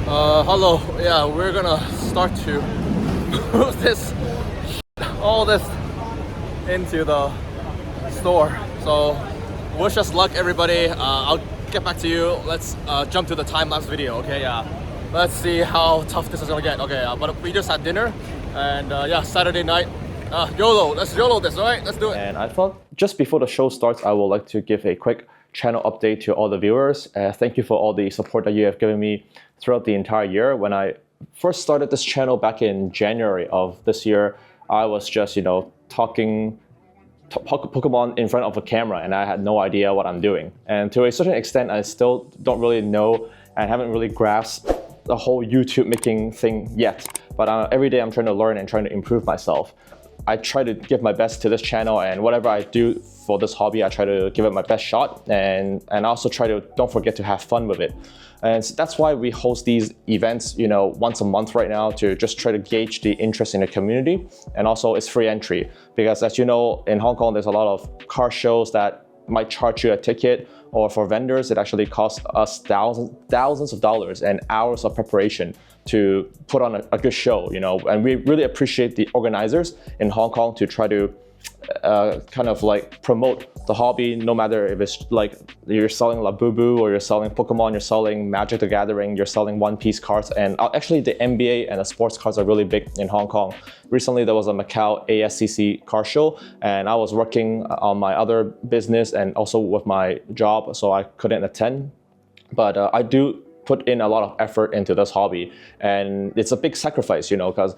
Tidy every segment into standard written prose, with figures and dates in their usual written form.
Hello. Yeah, we're gonna start to move all this into the store. So wish us luck, everybody. I'll get back to you. Let's jump to the time lapse video. Okay, yeah. Let's see how tough this is gonna get. Okay, but we just had dinner, and yeah, Saturday night. YOLO. Let's YOLO this. All right, let's do it. And I thought just before the show starts, I would like to give a quick channel update to all the viewers. Thank you for all the support that you have given me throughout the entire year. When I first started this channel back in January of this year, I was just, talking Pokemon in front of a camera, and I had no idea what I'm doing. And to a certain extent, I still don't really know and haven't really grasped the whole YouTube making thing yet. But every day I'm trying to learn and trying to improve myself. I try to give my best to this channel, and whatever I do for this hobby, I try to give it my best shot, and also try to don't forget to have fun with it. And so that's why we host these events, once a month right now, to just try to gauge the interest in the community. And also it's free entry, because as you know, in Hong Kong, there's a lot of car shows that might charge you a ticket, or for vendors, it actually costs us thousands of dollars and hours of preparation to put on a good show, and we really appreciate the organizers in Hong Kong to try to kind of like promote the hobby, no matter if it's like you're selling Labubu or you're selling Pokemon, you're selling Magic the Gathering, you're selling One Piece cards, and actually the NBA and the sports cards are really big in Hong Kong. Recently there was a Macau ASCC car show, and I was working on my other business and also with my job, so I couldn't attend. But I do put in a lot of effort into this hobby, and it's a big sacrifice, because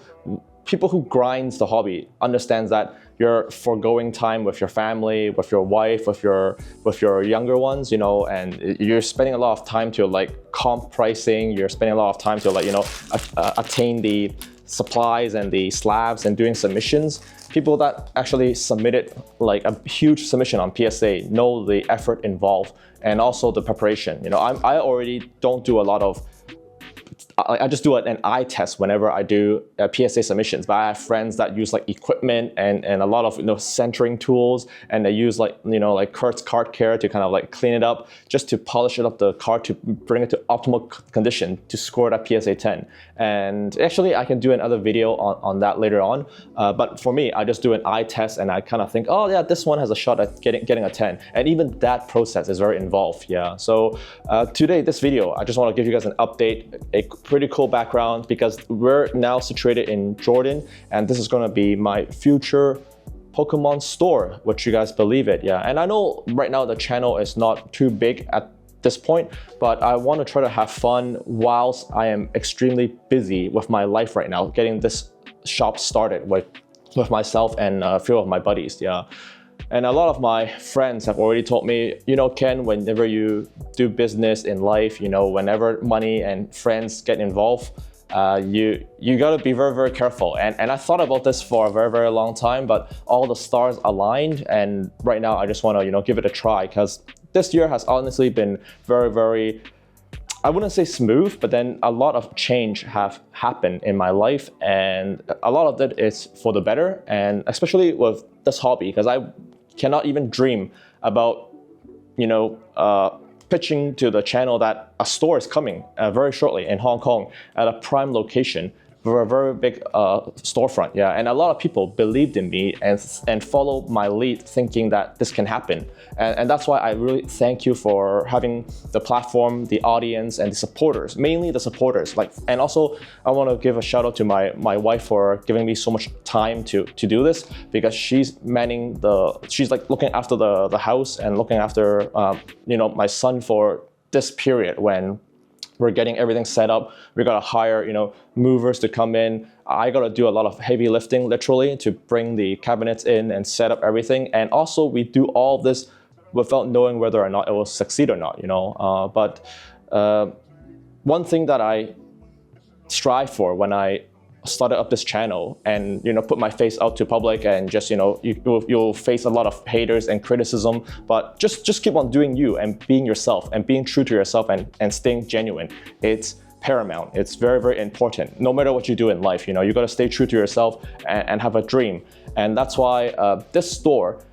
people who grinds the hobby understands that you're foregoing time with your family, with your wife, with your younger ones, and you're spending a lot of time to like comp pricing, you're spending a lot of time to like, attain the supplies and the slabs and doing submissions. People that actually submitted like a huge submission on PSA know the effort involved and also the preparation. I already don't do a lot of, I just do an eye test whenever I do PSA submissions, but I have friends that use like equipment and a lot of centering tools, and they use like Kurt's card care to kind of like clean it up, just to polish it up the card to bring it to optimal condition to score that PSA 10. And actually I can do another video on that later on, but for me I just do an eye test and I kind of think, oh yeah, this one has a shot at getting a 10, and even that process is very involved. Yeah, so today this video I just want to give you guys an update, a pretty cool background, because we're now situated in Jordan, and this is going to be my future Pokemon store, which you guys believe it. Yeah, and I know right now the channel is not too big at this point, but I want to try to have fun whilst I am extremely busy with my life right now, getting this shop started with myself and a few of my buddies. Yeah. And a lot of my friends have already told me, Ken, whenever you do business in life, whenever money and friends get involved, you got to be very, very careful. And I thought about this for a very, very long time, but all the stars aligned. And right now I just want to, give it a try, because this year has honestly been very, very, I wouldn't say smooth, but then a lot of change have happened in my life, and a lot of it is for the better, and especially with this hobby, because I cannot even dream about, pitching to the channel that a store is coming very shortly in Hong Kong at a prime location for a very big storefront. Yeah, and a lot of people believed in me and followed my lead, thinking that this can happen. And that's why I really thank you for having the platform, the audience, and the supporters, mainly the supporters. And also I want to give a shout out to my wife for giving me so much time to do this, because she's like looking after the house and looking after my son for this period when we're getting everything set up. We gotta hire, movers to come in. I gotta do a lot of heavy lifting, literally, to bring the cabinets in and set up everything. And also, we do all of this without knowing whether or not it will succeed or not, But one thing that I strive for when I started up this channel and put my face out to public, and just you'll face a lot of haters and criticism, but just keep on doing you and being yourself and being true to yourself and staying genuine. It's paramount. It's very, very important. No matter what you do in life, you got to stay true to yourself and have a dream. And that's why this store,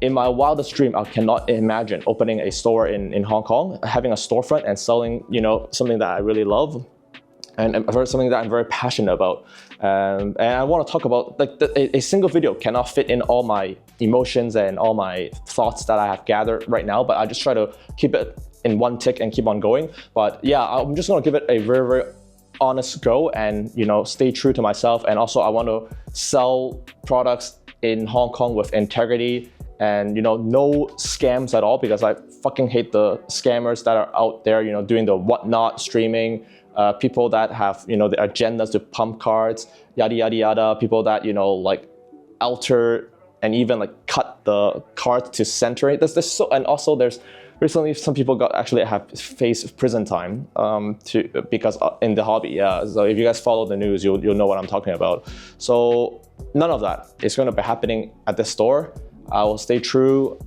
in my wildest dream, I cannot imagine opening a store in Hong Kong, having a storefront and selling something that I really love. and something that I'm very passionate about. And I want to talk about, like, a single video cannot fit in all my emotions and all my thoughts that I have gathered right now, but I just try to keep it in one tick and keep on going. But yeah, I'm just going to give it a very, very honest go and, you know, stay true to myself. And also I want to sell products in Hong Kong with integrity and, you know, no scams at all, because I fucking hate the scammers that are out there, you know, doing the whatnot streaming, people that have, you know, the agendas to pump cards, yada yada yada, people that, you know, like alter and even like cut the card to center it. There's so, and also there's recently some people have faced prison time because in the hobby. Yeah, so if you guys follow the news, you'll know what I'm talking about. So none of that is going to be happening at this store. I will stay true.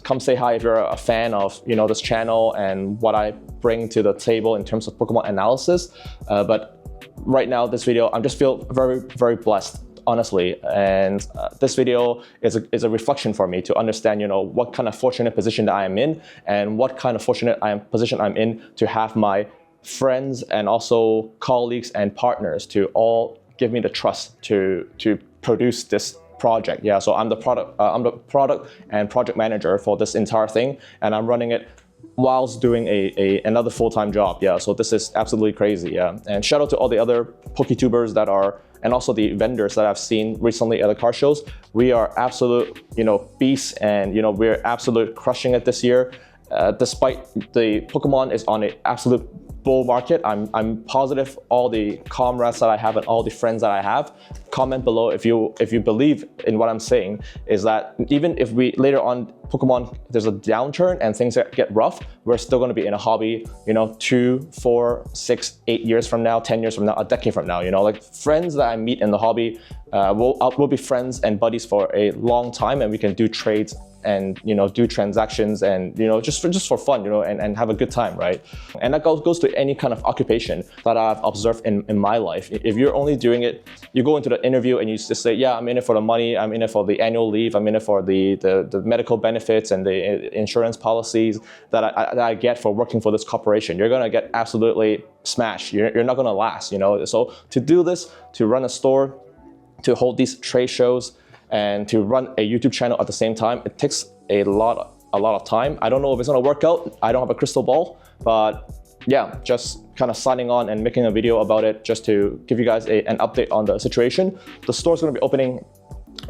Come say hi if you're a fan of, you know, this channel and what I bring to the table in terms of Pokemon analysis. But right now, this video, I just feel very, very blessed, honestly. And this video is a reflection for me to understand, you know, what kind of fortunate position that I am in, and what kind of fortunate position I'm in to have my friends and also colleagues and partners to all give me the trust to produce this project. Yeah, so I'm the product and project manager for this entire thing, and I'm running it whilst doing another full-time job. Yeah, so this is absolutely crazy. Yeah, and shout out to all the other PokeTubers that are, and also the vendors that I've seen recently at the car shows. We are absolute, you know, beasts, and, you know, we're absolute crushing it this year. Despite the Pokemon is on an absolute bull market, I'm positive all the comrades that I have and all the friends that I have, comment below if you believe in what I'm saying, is that even if we later on Pokemon, there's a downturn and things get rough, we're still going to be in a hobby, you know, 2, 4, 6, 8 years from now, 10 years from now, a decade from now, you know, like friends that I meet in the hobby, we'll be friends and buddies for a long time, and we can do trades and, you know, do transactions and, you know, just for fun, you know, and have a good time, right? And that goes to any kind of occupation that I've observed in my life. If you're only doing it, you go into the interview and you just say, yeah, I'm in it for the money, I'm in it for the annual leave, I'm in it for the medical benefits and the insurance policies that I get for working for this corporation, you're gonna get absolutely smashed. You're not gonna last, you know? So to do this, to run a store, to hold these trade shows, and to run a YouTube channel at the same time, it takes a lot of time. I don't know if it's gonna work out. I don't have a crystal ball, but yeah, just kind of signing on and making a video about it just to give you guys an update on the situation. The store's gonna be opening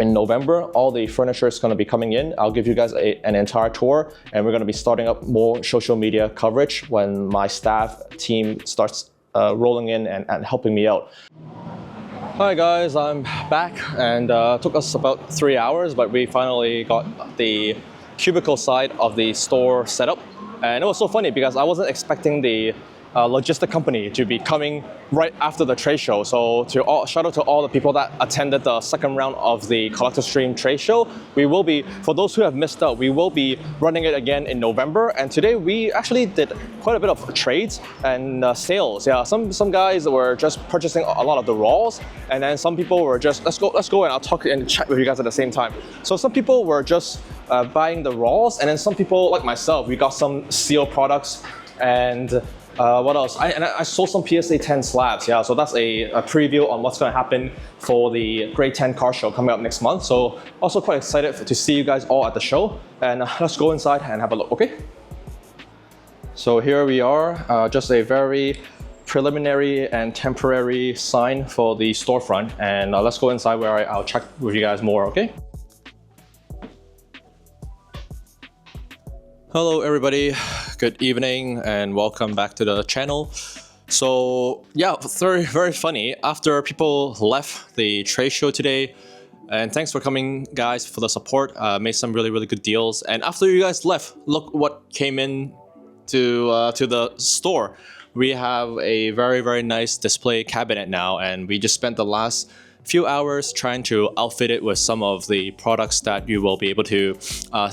in November. All the furniture is gonna be coming in. I'll give you guys an entire tour, and we're gonna be starting up more social media coverage when my staff team starts rolling in and helping me out. Hi guys, I'm back, and took us about 3 hours, but we finally got the cubicle side of the store set up. And it was so funny because I wasn't expecting the logistic company to be coming right after the trade show. So shout out to all the people that attended the second round of the Collector Stream trade show. We will be, for those who have missed out, we will be running it again in November. And today we actually did quite a bit of trades and sales. Yeah, some guys were just purchasing a lot of the raws, and then some people were just, let's go and I'll talk and chat with you guys at the same time. So some people were just buying the raws, and then some people like myself, we got some seal products, and what else? I sold some PSA 10 slabs. Yeah, so that's a preview on what's going to happen for the Grade 10 car show coming up next month. So also quite excited to see you guys all at the show, and let's go inside and have a look, okay? So here we are, just a very preliminary and temporary sign for the storefront, and let's go inside where I'll check with you guys more, okay? Hello everybody, good evening and welcome back to the channel. So yeah, very, very funny. After people left the trade show today, and thanks for coming guys for the support, made some really, really good deals. And after you guys left, look what came in to the store. We have a very, very nice display cabinet now, and we just spent the last few hours trying to outfit it with some of the products that you will be able to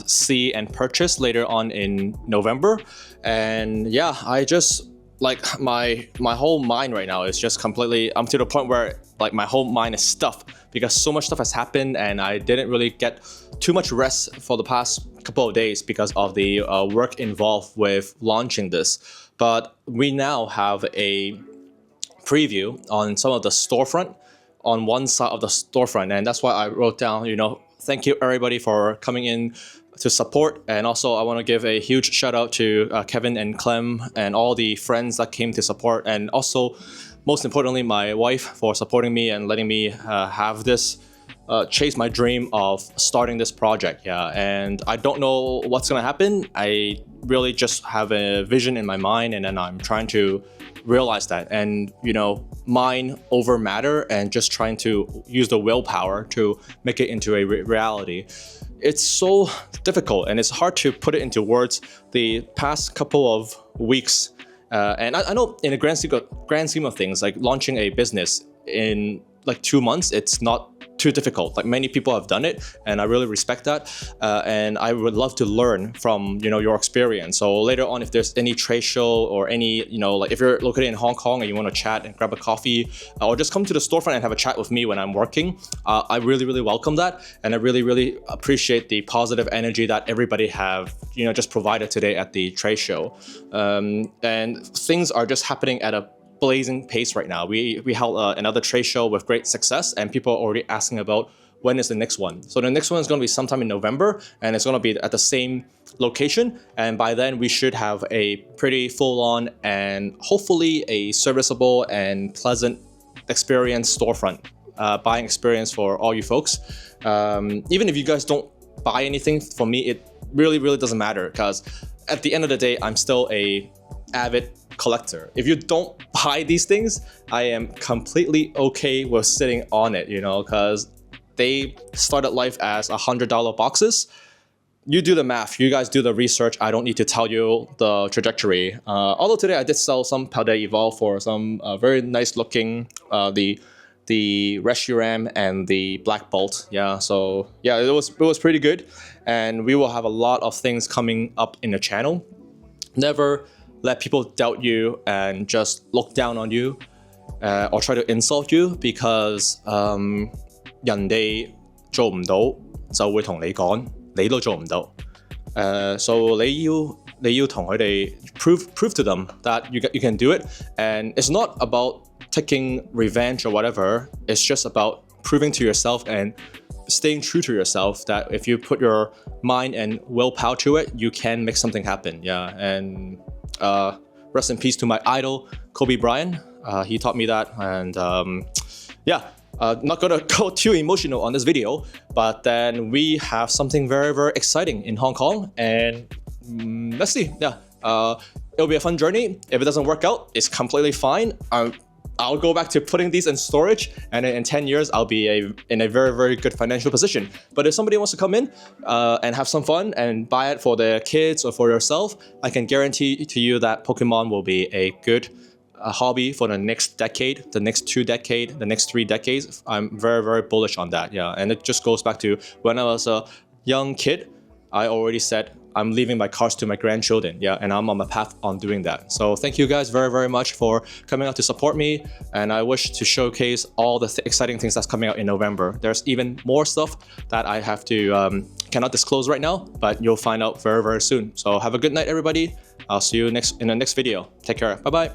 see and purchase later on in November. And yeah, I just like my whole mind right now is just completely, I'm to the point where like my whole mind is stuffed because so much stuff has happened, and I didn't really get too much rest for the past couple of days because of the work involved with launching this. But we now have a preview on some of the storefront on one side of the storefront, and that's why I wrote down, thank you everybody for coming in to support. And also I want to give a huge shout out to Kevin and Clem and all the friends that came to support, and also most importantly my wife for supporting me and letting me have this chase my dream of starting this project. And I don't know what's gonna happen. I really just have a vision in my mind, and then I'm trying to realize that, and mind over matter, and just trying to use the willpower to make it into a reality. It's so difficult and it's hard to put it into words the past couple of weeks, and I know in the grand scheme of things, like launching a business in like 2 months, it's not too difficult. Like many people have done it, and I really respect that. And I would love to learn from your experience. So later on, if there's any trade show or any like if you're located in Hong Kong and you want to chat and grab a coffee, or just come to the storefront and have a chat with me when I'm working, I really welcome that, and I really appreciate the positive energy that everybody have just provided today at the trade show. And things are just happening at a blazing pace right now. We held another trade show with great success, and people are already asking about when is the next one. So the next one is going to be sometime in November, and it's going to be at the same location, and by then we should have a pretty full-on and hopefully a serviceable and pleasant experience storefront, buying experience for all you folks. Even if you guys don't buy anything from me, it really doesn't matter, because at the end of the day, I'm still a avid collector. If you don't buy these things, I am completely okay with sitting on it, because they started life as $100 boxes. You do the math, you guys do the research. I don't need to tell you the trajectory. Although today I did sell some Powder Evolve for some very nice looking, the Reshiram and the Black Bolt. So it was pretty good, and we will have a lot of things coming up in the channel. Never let people doubt you and just look down on you, or try to insult you, because 人哋做唔到就會同你講，你都做唔到。So 你要同佢哋prove to them that you can do it, and it's not about taking revenge or whatever. It's just about proving to yourself and staying true to yourself that if you put your mind and willpower to it, you can make something happen. And rest in peace to my idol, Kobe Bryant. He taught me that, and not gonna go too emotional on this video, but then we have something very exciting in Hong Kong, and let's see. It'll be a fun journey. If it doesn't work out, it's completely fine. I'll go back to putting these in storage, and in 10 years, I'll be in a very good financial position. But if somebody wants to come in and have some fun and buy it for their kids or for yourself, I can guarantee to you that Pokemon will be a good hobby for the next decade, the next 2 decades, the next 3 decades. I'm very bullish on that. And it just goes back to when I was a young kid, I already said I'm leaving my cards to my grandchildren, and I'm on my path on doing that. So thank you guys very much for coming out to support me, and I wish to showcase all the exciting things that's coming out in November. There's even more stuff that I have to cannot disclose right now, but you'll find out very soon. So have a good night, everybody. I'll see you in the next video. Take care. Bye.